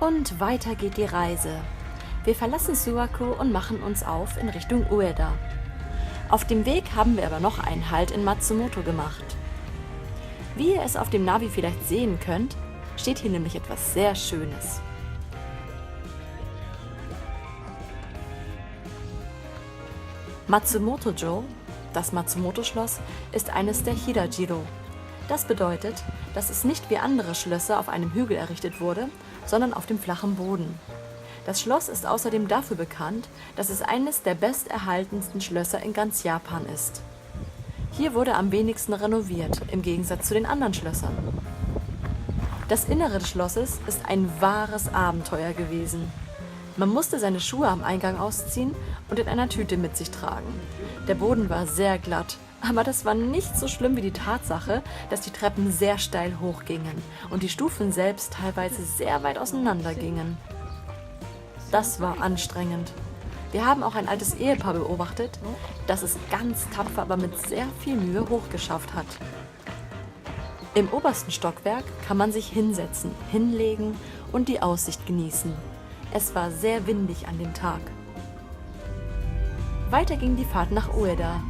Und weiter geht die Reise. Wir verlassen Suwaku und machen uns auf in Richtung Ueda. Auf dem Weg haben wir aber noch einen Halt in Matsumoto gemacht. Wie ihr es auf dem Navi vielleicht sehen könnt, steht hier nämlich etwas sehr Schönes. Matsumoto-jo, das Matsumoto-Schloss, ist eines der Hirajiro. Das bedeutet, dass es nicht wie andere Schlösser auf einem Hügel errichtet wurde, sondern auf dem flachen Boden. Das Schloss ist außerdem dafür bekannt, dass es eines der besterhaltensten Schlösser in ganz Japan ist. Hier wurde am wenigsten renoviert, im Gegensatz zu den anderen Schlössern. Das Innere des Schlosses ist ein wahres Abenteuer gewesen. Man musste seine Schuhe am Eingang ausziehen und in einer Tüte mit sich tragen. Der Boden war sehr glatt, aber das war nicht so schlimm wie die Tatsache, dass die Treppen sehr steil hochgingen und die Stufen selbst teilweise sehr weit auseinander gingen. Das war anstrengend. Wir haben auch ein altes Ehepaar beobachtet, das es ganz tapfer, aber mit sehr viel Mühe hochgeschafft hat. Im obersten Stockwerk kann man sich hinsetzen, hinlegen und die Aussicht genießen. Es war sehr windig an dem Tag. Weiter ging die Fahrt nach Ueda.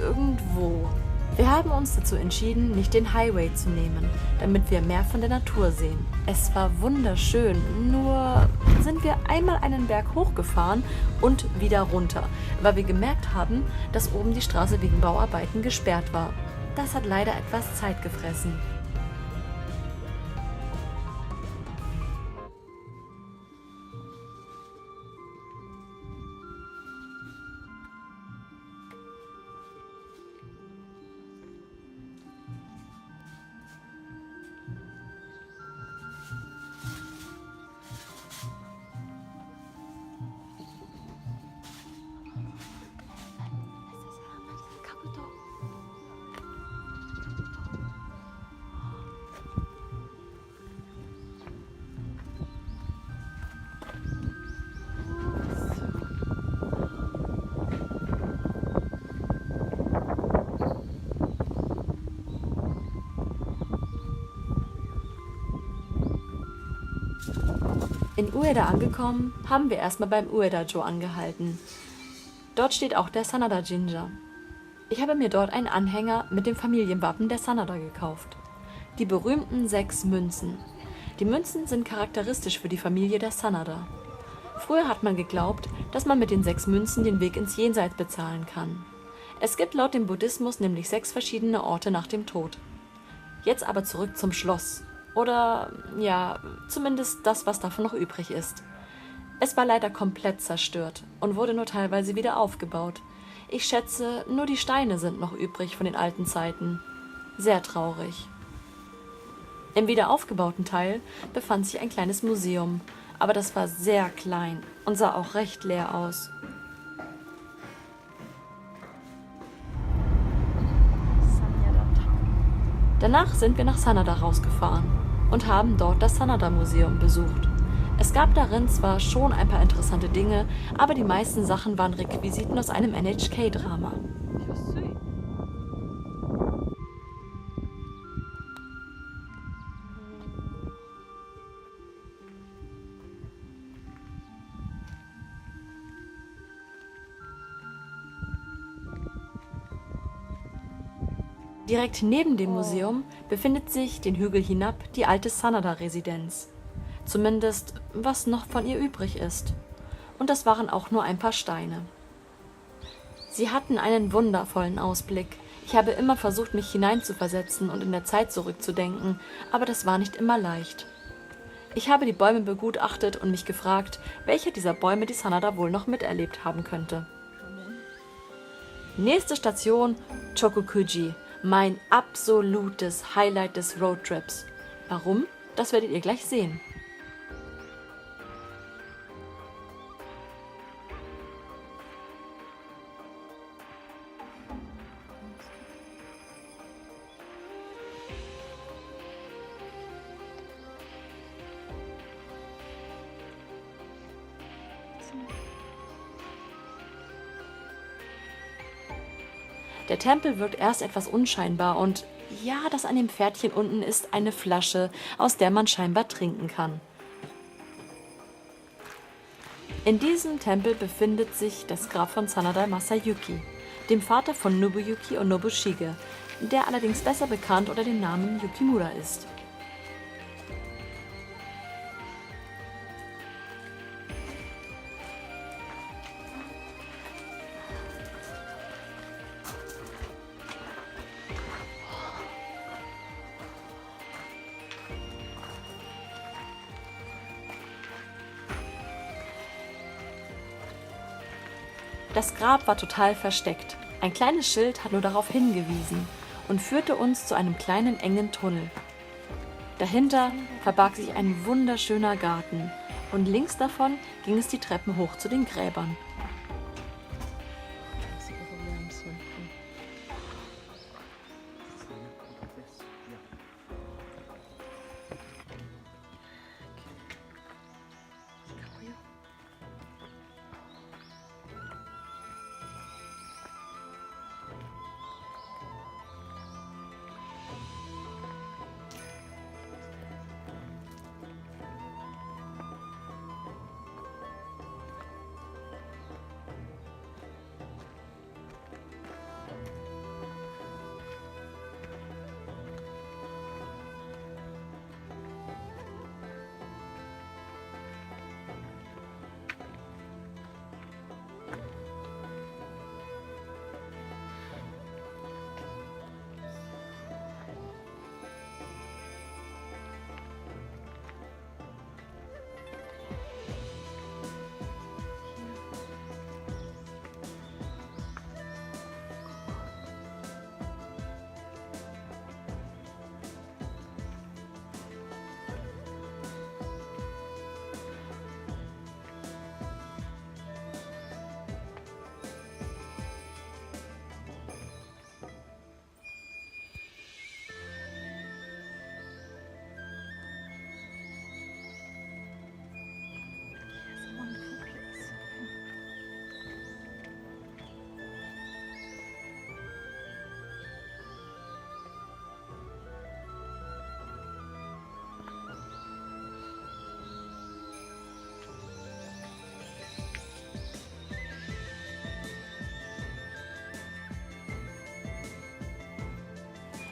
Irgendwo. Wir haben uns dazu entschieden, nicht den Highway zu nehmen, damit wir mehr von der Natur sehen. Es war wunderschön, nur sind wir einmal einen Berg hochgefahren und wieder runter, weil wir gemerkt haben, dass oben die Straße wegen Bauarbeiten gesperrt war. Das hat leider etwas Zeit gefressen. In Ueda angekommen, haben wir erstmal beim Ueda-jo angehalten. Dort steht auch der Sanada Jinja. Ich habe mir dort einen Anhänger mit dem Familienwappen der Sanada gekauft. Die berühmten 6 Münzen. Die Münzen sind charakteristisch für die Familie der Sanada. Früher hat man geglaubt, dass man mit den 6 Münzen den Weg ins Jenseits bezahlen kann. Es gibt laut dem Buddhismus nämlich 6 verschiedene Orte nach dem Tod. Jetzt aber zurück zum Schloss. Oder, ja, zumindest das, was davon noch übrig ist. Es war leider komplett zerstört und wurde nur teilweise wieder aufgebaut. Ich schätze, nur die Steine sind noch übrig von den alten Zeiten. Sehr traurig. Im wiederaufgebauten Teil befand sich ein kleines Museum, aber das war sehr klein und sah auch recht leer aus. Danach sind wir nach Sanada rausgefahren und haben dort das Sanada-Museum besucht. Es gab darin zwar schon ein paar interessante Dinge, aber die meisten Sachen waren Requisiten aus einem NHK-Drama. Direkt neben dem Museum befindet sich den Hügel hinab die alte Sanada-Residenz. Zumindest, was noch von ihr übrig ist. Und das waren auch nur ein paar Steine. Sie hatten einen wundervollen Ausblick. Ich habe immer versucht, mich hineinzuversetzen und in der Zeit zurückzudenken, aber das war nicht immer leicht. Ich habe die Bäume begutachtet und mich gefragt, welcher dieser Bäume die Sanada wohl noch miterlebt haben könnte. Nächste Station, Chokukuji. Mein absolutes Highlight des Roadtrips. Warum? Das werdet ihr gleich sehen. Der Tempel wirkt erst etwas unscheinbar und ja, das an dem Pferdchen unten ist eine Flasche, aus der man scheinbar trinken kann. In diesem Tempel befindet sich das Grab von Sanada Masayuki, dem Vater von Nobuyuki und Nobushige, der allerdings besser bekannt unter dem Namen Yukimura ist. Das Grab war total versteckt. Ein kleines Schild hat nur darauf hingewiesen und führte uns zu einem kleinen engen Tunnel. Dahinter verbarg sich ein wunderschöner Garten und links davon ging es die Treppen hoch zu den Gräbern.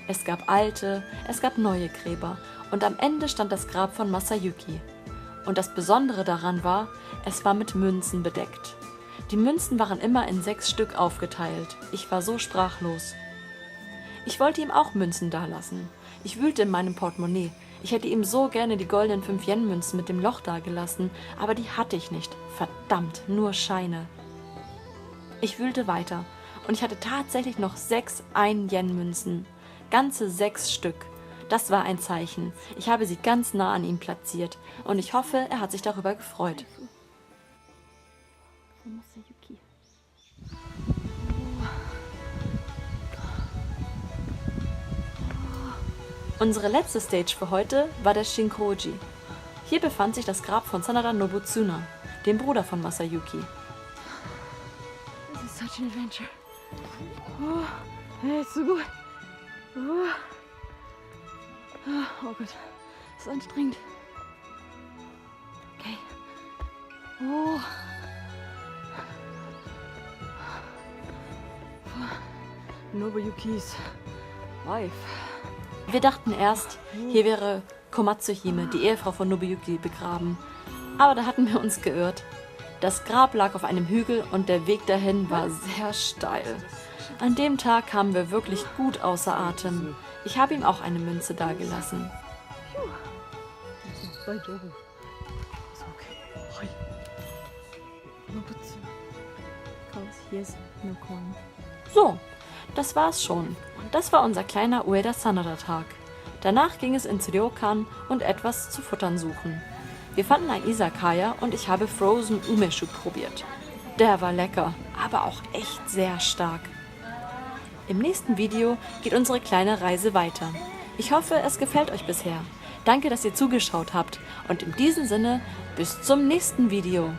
Es gab alte, es gab neue Gräber und am Ende stand das Grab von Masayuki. Und das Besondere daran war, es war mit Münzen bedeckt. Die Münzen waren immer in 6 Stück aufgeteilt. Ich war so sprachlos. Ich wollte ihm auch Münzen dalassen. Ich wühlte in meinem Portemonnaie. Ich hätte ihm so gerne die goldenen 5-Yen-Münzen mit dem Loch dagelassen, aber die hatte ich nicht. Verdammt, nur Scheine. Ich wühlte weiter und ich hatte tatsächlich noch 6 1-Yen-Münzen. Ganze 6 Stück. Das war ein Zeichen. Ich habe sie ganz nah an ihm platziert und ich hoffe, er hat sich darüber gefreut. Unsere letzte Stage für heute war der Shinkoji. Hier befand sich das Grab von Sanada Nobutsuna, dem Bruder von Masayuki. This is such an adventure. Oh, oh Gott, das ist anstrengend. Okay. Oh. Nobuyukis wife. Wir dachten erst, hier wäre Komatsuhime, die Ehefrau von Nobuyuki, begraben. Aber da hatten wir uns geirrt. Das Grab lag auf einem Hügel und der Weg dahin war sehr steil. An dem Tag kamen wir wirklich gut außer Atem. Ich habe ihm auch eine Münze dagelassen. So, das war's schon. Das war unser kleiner Ueda Sanada-Tag. Danach ging es ins Ryokan und etwas zu futtern suchen. Wir fanden ein Izakaya und ich habe Frozen Umeshu probiert. Der war lecker, aber auch echt sehr stark. Im nächsten Video geht unsere kleine Reise weiter. Ich hoffe, es gefällt euch bisher. Danke, dass ihr zugeschaut habt und in diesem Sinne bis zum nächsten Video.